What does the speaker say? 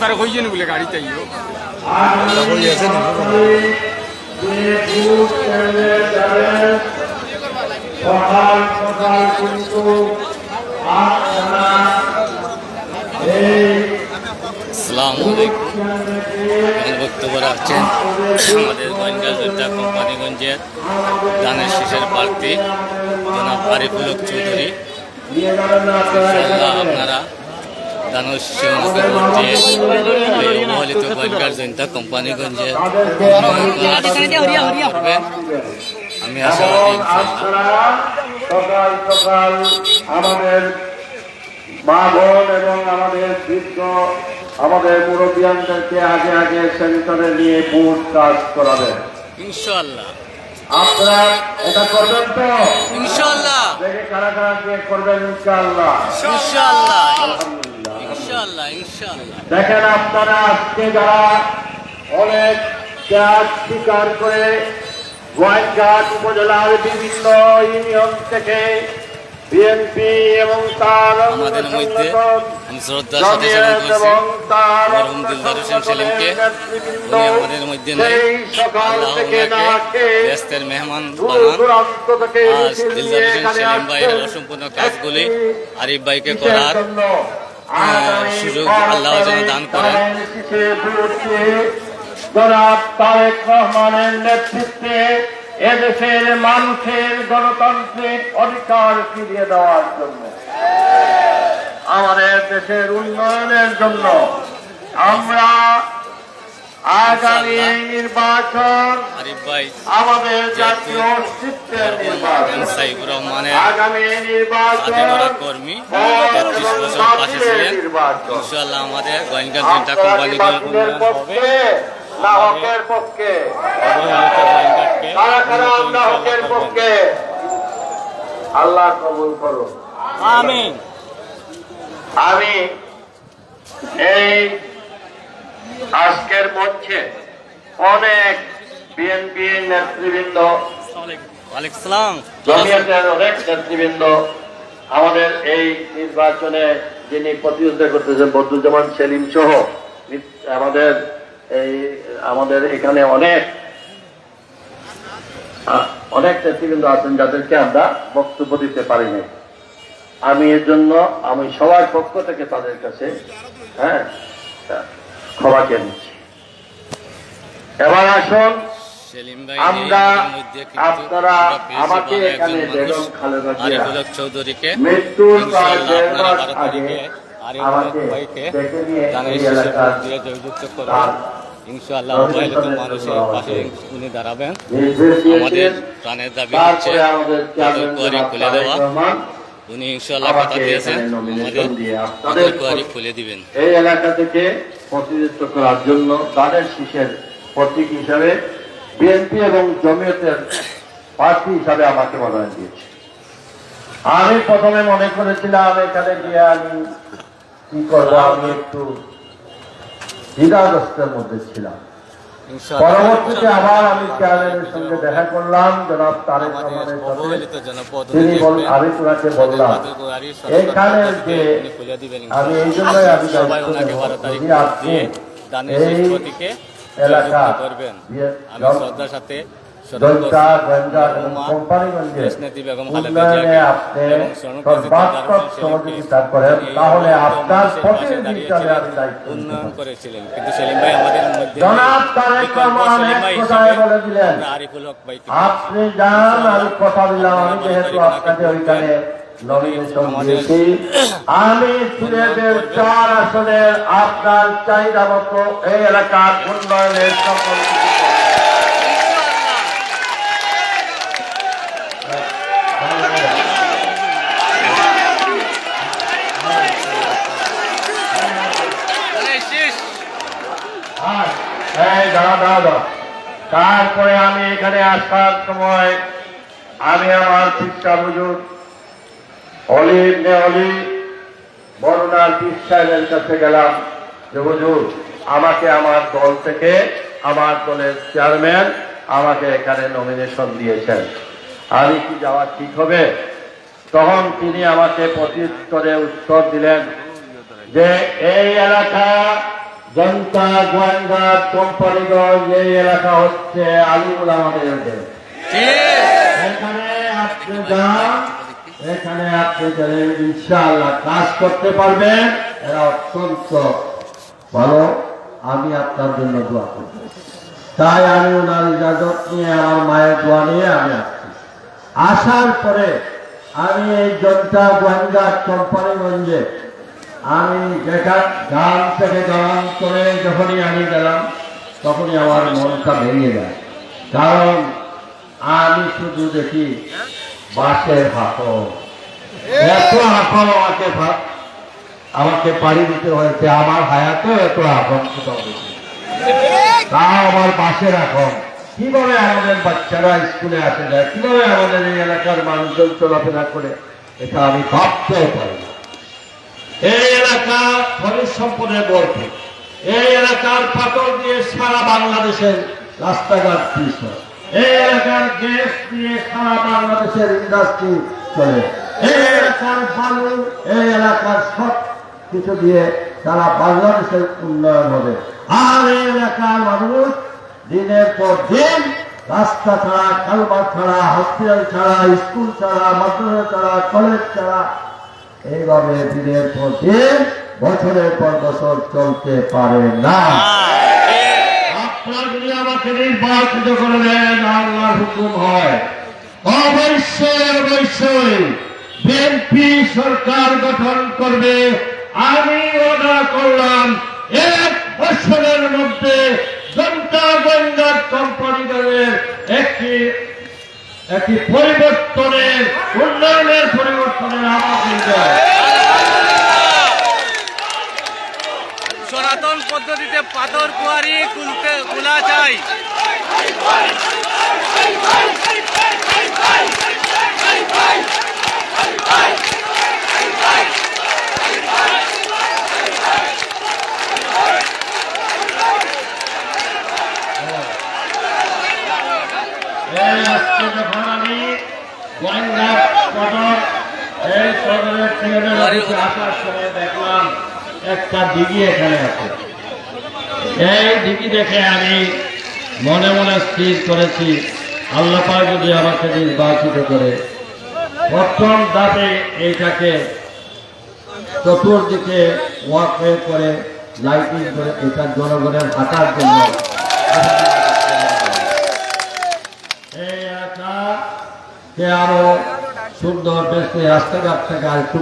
তারা কইছেন বলে গাড়ি চাইও আসসালামু আলাইকুম। বক্তব্য রাখছেন আমাদের গোয়েন্দা যোদ্ধা কোম্পানিগঞ্জের ধানের শীষের প্রার্থী জনাব আরিফুল হক চৌধুরী। ইনশাআল্লাহ আপনারা ধানের শীষে ওনাকে ভোট দিয়ে এই অবহেলিত গোয়েন্দা যোদ্ধা কোম্পানিগঞ্জের করবেন। আমি আশাবাদী সকাল সকাল আমাদের মা বোন এবং আমাদের বৃদ্ধ আমাদের মুরব্বিয়ানদেরকে আগে আগে সেন্টারে নিয়ে ভোট কাজ করাবেন ইনশাআল্লাহ। আপনারা এটা করবেন তো ইনশাআল্লাহ দেখে কারা কারা দিয়ে করবেন ইনশাআল্লাহ ইনশাআল্লাহ আলহামদুলিল্লাহ ইনশাআল্লাহ ইনশাআল্লাহ। দেখেন আপনারা আজকে যারা অনেক ত্যাগ স্বীকার করে গোয়াইনঘাট উপজেলার বিভিন্ন ইউনিয়ন থেকে বিএনপি এবং তার আমাদের মধ্যে আমি শ্রদ্ধার সাথে স্মরণ করছি মরহুম দিলদার হোসেন সেলিমকে। উনি আমাদের মধ্যে নেই, আল্লাহ ওনাকে ব্যস্তের মেহমান বানান। আজ দিলদার হোসেন সেলিম ভাইয়ের অসম্পূর্ণ কাজগুলি আরিফ ভাইকে করার সুযোগ আল্লাহ যেন দান করেন। জনাব তারেক রহমানের নেতৃত্বে এদেশের মানুষের গণতান্ত্রিক অধিকার ফিরিয়ে দেওয়ার জন্য, আমাদের দেশের উন্নয়নের জন্য আমরা আগামী নির্বাচন আরিফ ভাই আমাদের জাতীয় অস্তিত্বের নির্বাচন, আগামী নির্বাচন কর্মী 33 বছর পাশে ছিলেন। ইনশাআল্লাহ আমাদের গোয়েন্দা যোদ্ধা কোম্পানি পক্ষে না হকের পক্ষে, কারা কারা আমরা হকের পক্ষে, আল্লাহ কবুল করো আমিন। আমি এই আজকের মঞ্চে অনেক বিএনপি নেতৃবৃন্দ, জমিয়তের অনেক নেতৃবৃন্দ, আমাদের এই নির্বাচনে যিনি প্রতিদ্বন্দ্বিতা করতেছেন বদরুজ্জামান সেলিম সহ আমাদের এখানে অনেক নেতৃবৃন্দ আছেন যাদেরকে আমরা বক্তব্য দিতে পারি নাই। আমি এর জন্য আমি সবার পক্ষ থেকে তাদের কাছে ক্ষমা চেয়ে নিচ্ছি। এবার আসুন আমরা আপনারা আমাকে এখানে বেগম খালেদা জিয়া মৃত্যুর প্রায় 1.5 মাস আগে আমাকে ডেকে নিয়ে এই এলাকার ইনশাআল্লাহ মানুষের পাশে উনি দাঁড়াবেন। আমাদের প্রাণের দাবি হচ্ছে কুয়ারি খুলে দেওয়া। উনি ইনশাআল্লাহ কথা দিয়েছেন আমাদের কুয়ারি খুলে দিবেন। এই এলাকা থেকে প্রতিনিধিত্ব করার জন্য ধানের শীষের প্রতীক হিসাবে বিএনপি এবং জমিয়তের প্রার্থী হিসাবে আমাকে মনোনয়ন দিয়েছে। আমি প্রথমে মনে করেছিলাম এখানে গিয়ে আমি কি করবো, আমি একটু দ্বিধাগ্রস্তের মধ্যে ছিলাম। পরবর্তীতে আবার আমি চেয়ারম্যানের সঙ্গে দেখা করলাম, জনাব তারেক রহমানের সাথে। আমি ওনাকে বললাম এখানে যে আমি এই জন্যই আমি আপনি এই এলাকা শ্রদ্ধার সাথে সহযোগিতা করেন, তাহলে আপনার উন্নয়ন করেছিলেন। কিন্তু সেলিম ভাই আমাদের মধ্যে বলে দিলেন আপনি যান, আমি কথা দিলাম আমি যেহেতু আপনাকে ওইখানে নমিনেশন দিয়েছি, আমি সিলেটের 4 আসনের আপনার চাহিদা মতো এই এলাকার উন্নয়নের সকল তারপরে আমি এখানে আসার সময় আমি আমার শিক্ষা বুজুর্গ অলি বরুণার পীর সাহেবের কাছে গেলাম যে হুজুর আমাকে আমার দল থেকে আমার দলের চেয়ারম্যান আমাকে এখানে নমিনেশন দিয়েছেন, আমি কি যাওয়া ঠিক হবে? তখন তিনি আমাকে প্রত্যুত্তরে উত্তর দিলেন যে এই এলাকা জনতা গোয়েন্দার কোম্পানিগঞ্জ এই এলাকা হচ্ছে আলিমুল আমাদের এখানে আপনি যান, এখানে আপনি গেলে ইনশাআল্লাহ কাজ করতে পারবেন। এরা অত্যন্ত ভালো, আমি আপনার জন্য দোয়া করব। তাই আমি ওনার ইজাজত নিয়ে আমার মায়ের দোয়া নিয়ে আমি আসছি। আসার পরে আমি এই জনতা গোয়েন্দা কোম্পানিগঞ্জে আমি গান থেকে গান করে যখনই আমি গেলাম তখনই আমার মনটা ভেঙে যায়। কারণ আমি শুধু দেখি বাঁশের হাঁকল, এত হাঁকল আমাকে পাড়ি দিতে হয়েছে। আমার হায়াতেও এত হাঁকল কোথাও দেখি, তা আমার বাঁশের হাঁকল। কিভাবে আমাদের বাচ্চারা স্কুলে আসে যায়, কিভাবে আমাদের এই এলাকার মানুষজন চলাফেরা করে, এটা আমি ভাবতেও পারি না। এই এলাকা খনিজ সম্পদে ভরপুর। এই এলাকার পাথর দিয়ে সারা বাংলাদেশের রাস্তাঘাট পিছল। এই এলাকার গ্যাস দিয়ে সারা বাংলাদেশের ইন্ডাস্ট্রি চলে। এই এলাকার বালু, এই এলাকার সব কিছু দিয়ে সারা বাংলাদেশের উন্নয়ন হবে। আর এই এলাকার মানুষ দিনের পর দিন রাস্তা ছাড়া, কালভার ছাড়া, হসপিটাল ছাড়া, স্কুল ছাড়া, মাদ্রাসা ছাড়া, কলেজ ছাড়া এইভাবে দিনের পর দিন, বছরের পর বছর চলতে পারে না। আপনারা যদি আমাকে নির্বাচিত করে দেন, আল্লাহর হুকুম হয়, অবশ্যই বিএনপি সরকার গঠন করবে। আমি ওয়াদা করলাম 1 বছরের মধ্যে জনতা গোয়েন্দা কোম্পানিদের একটি পরিবর্তনের, উন্নয়নের পরিবর্তনের আমাদের সনাতন পদ্ধতিতে পাথর কুয়ারি খোলা চাই। যখন আমি গোয়েন্দা সদর, এই সদরের থেকে আসার সময় দেখলাম একটা দিঘি এখানে আছে। এই দিঘি দেখে আমি মনে মনে স্থির করেছি, আল্লাহ পাক যদি আমাকে নির্বাচিত করে, প্রথম ধাপে এইটাকে চতুর্দিকে ওয়াকওয়ে করে, লাইটিং করে, এটা জনগণের হাঁটার জন্য এই এলাকাকে আরো সুন্দর, বেশি রাস্তাঘাট থেকে আর একটু